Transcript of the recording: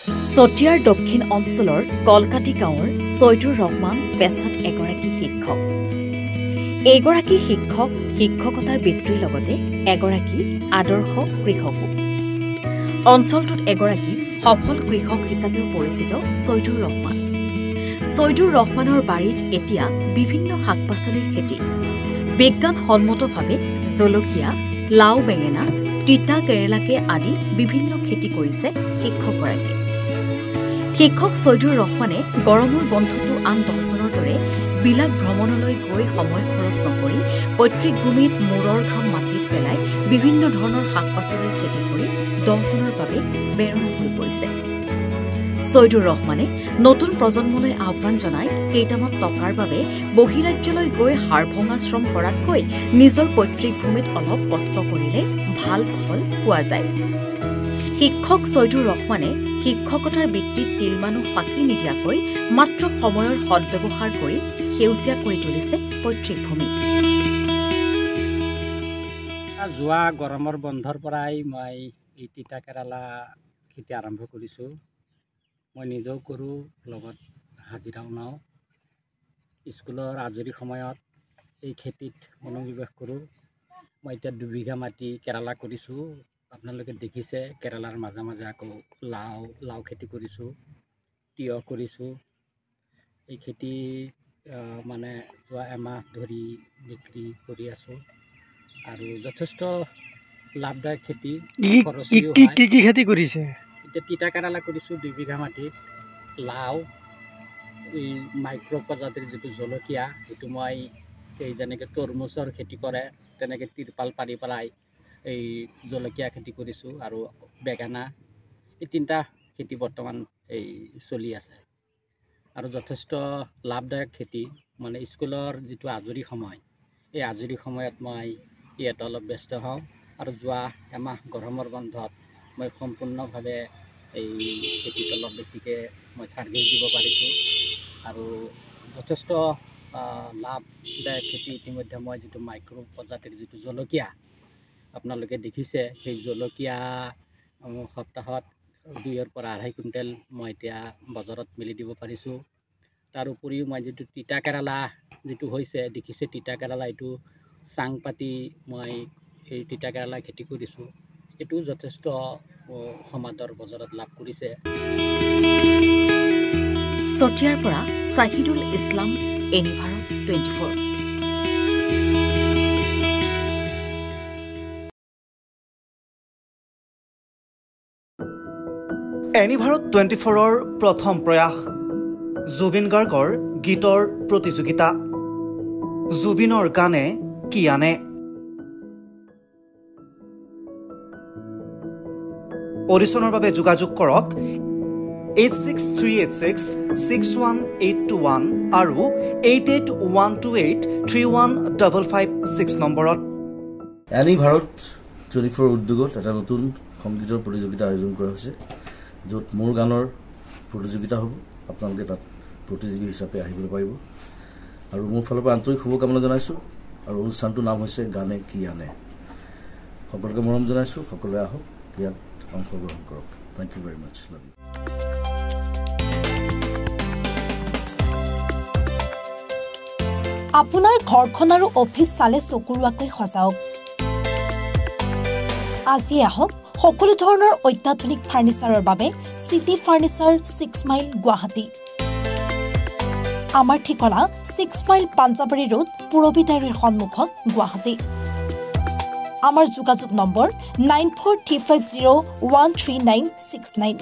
চতিয়াৰ দক্ষিণ অঞ্চলৰ কলকাতি গাঁৱৰ ছয়দুৰ ৰহমান পেছাত এগৰাকী শিক্ষক। এইগৰাকী শিক্ষক শিক্ষকতাৰ বৃত্তিৰ লগতে এগৰাকী আদৰ্শ কৃষকো। অঞ্চলটোত এগৰাকী সফল কৃষক হিচাপেও পৰিচিত ছয়দুৰ ৰহমান। ছয়দুৰ ৰহমানৰ বাৰীত এতিয়া বিভিন্ন শাক পাচলিৰ খেতি। বিজ্ঞানসন্মতভাৱে জলকীয়া, লাও বেঙেনা, তিতা কেৰেলাকে আদি বিভিন্ন খেতি কৰিছে শিক্ষকগৰাকীয়ে। শিক্ষক ছয়দুৰ ৰহমানে গৰমৰ বন্ধটো আন 10 জনৰ দৰে বিলাক ভ্ৰমণলৈ গৈ সময় খৰচ নকৰি পৈতৃক ভূমিত মূৰৰ ঘাম মাটিত পেলাই বিভিন্ন ধৰণৰ শাক পাচলিৰ খেতি কৰি 10 জনৰ বাবে প্ৰেৰণা হৈ পৰিছে। ছয়দুৰ ৰহমানে নতুন প্ৰজন্মলৈ আহ্বান জনাই কেইটামান টকাৰ বাবে বহিৰাজ্যলৈ গৈ হাড়ভঙা শ্ৰম কৰাতকৈ নিজৰ পৈতৃক ভূমিত অলপ কষ্ট কৰিলে ভাল ফল পোৱা যায়। শিক্ষক ছয়দুৰ ৰহমানে শিক্ষকতাৰ বৃত্তিত তিলমানো ফাঁকি নিদিয়াকৈ মাত্ৰ সময়ৰ সদ্ব্যৱহাৰ কৰি সেউজীয়া কৰি তুলিছে পৈতৃক ভূমি। যোৱা গৰমৰ বন্ধৰ পৰাই মই এই তিতা কেৰালা খেতি আৰম্ভ কৰিছোঁ। মই নিজেও কৰোঁ, লগত হাজিৰাও নাও। স্কুলৰ আজৰি সময়ত এই খেতিত মনোনিৱেশ কৰোঁ। মই এতিয়া 2 বিঘা মাটি কেৰালা কৰিছোঁ। আপোনালোকে দেখিছে কেৰালাৰ মাজে মাজে আকৌ লাও খেতি কৰিছোঁ, তিয়হ কৰিছোঁ। এই খেতি মানে যোৱা এমাহ ধৰি বিক্ৰী কৰি আছোঁ আৰু যথেষ্ট লাভদায়ক খেতি। কি খেতি কৰিছে? এতিয়া তিতা কেৰালা কৰিছোঁ 2 বিঘা মাটিত, লাও, এই মাইক্ৰ' প্ৰজাতিৰ যিটো জলকীয়া, সেইটো মই এই যেনেকৈ তৰমুজৰ খেতি কৰে তেনেকৈ তিৰপাল পাৰি পেলাই এই জলকীয়া খেতি কৰিছোঁ আৰু বেঙেনা। এই 3টা খেতি বৰ্তমান এই চলি আছে আৰু যথেষ্ট লাভদায়ক খেতি। মানে স্কুলৰ যিটো আজৰি সময়, এই আজৰি সময়ত মই ইয়াত অলপ ব্যস্ত হওঁ আৰু যোৱা এমাহ গৰমৰ বন্ধত মই সম্পূৰ্ণভাৱে এই খেতিত অলপ বেছিকৈ মই ছাৰ্ভিচ দিব পাৰিছোঁ আৰু যথেষ্ট লাভদায়ক খেতি। ইতিমধ্যে মই যিটো মাইক্ৰ' প্ৰজাতিৰ যিটো জলকীয়া আপোনালোকে দেখিছে, সেই জলকীয়া সপ্তাহত 2 পৰা 2.5 কুইণ্টেল মই এতিয়া বজাৰত মেলি দিব পাৰিছোঁ। তাৰ উপৰিও মই যিটো তিতা কেৰালা যিটো হৈছে দেখিছে, তিতা কেৰালা এইটো চাং পাতি মই এই তিতা কেৰালা খেতি কৰিছোঁ। এইটো যথেষ্ট সমাদৰ বজাৰত লাভ কৰিছে। চতিয়াৰ পৰা চাহিদুল ইছলাম, এনিভাৰত 24। এনিভাৰত 24ৰ প্ৰথম প্ৰয়াস জুবিন গাৰ্গৰ গীতৰ প্ৰতিযোগিতা। জুবিনৰ গানে কি আনে। অডিশ্যনৰ বাবে যোগাযোগ কৰক 8638661821 আৰু 8812831556 নম্বৰত। এনিভাৰত 24 উদ্যোগত এটা নতুন সংগীতৰ প্ৰতিযোগিতা আয়োজন কৰা হৈছে, য'ত মোৰ গানৰ প্ৰতিযোগিতা হ'ব। আপোনালোকে তাত প্ৰতিযোগী হিচাপে আহিবলৈ পাৰিব আৰু মোৰ ফালৰ পৰা আন্তৰিক শুভকামনা জনাইছোঁ। আৰু অনুষ্ঠানটোৰ নাম হৈছে গানে কি আনে। সকলোকে মৰম জনাইছোঁ, সকলোৱে আহক, ইয়াত অংশগ্ৰহণ কৰক। Thank you very much. Love you. আপোনাৰ ঘৰখন আৰু অফিচ চালে চকুৰোৱাকৈ সজাওক। আজি আহক সকলো ধৰণৰ অত্যাধুনিক ফাৰ্নিচাৰৰ বাবে চিটি ফাৰ্নিচাৰ 6 মাইল গুৱাহাটী। আমাৰ ঠিকনা 6 মাইল পাঞ্জাবাৰী ৰোড, পুৰবিদাৰীৰ সন্মুখত, গুৱাহাটী। আমাৰ যোগাযোগ নম্বৰ 9435013969।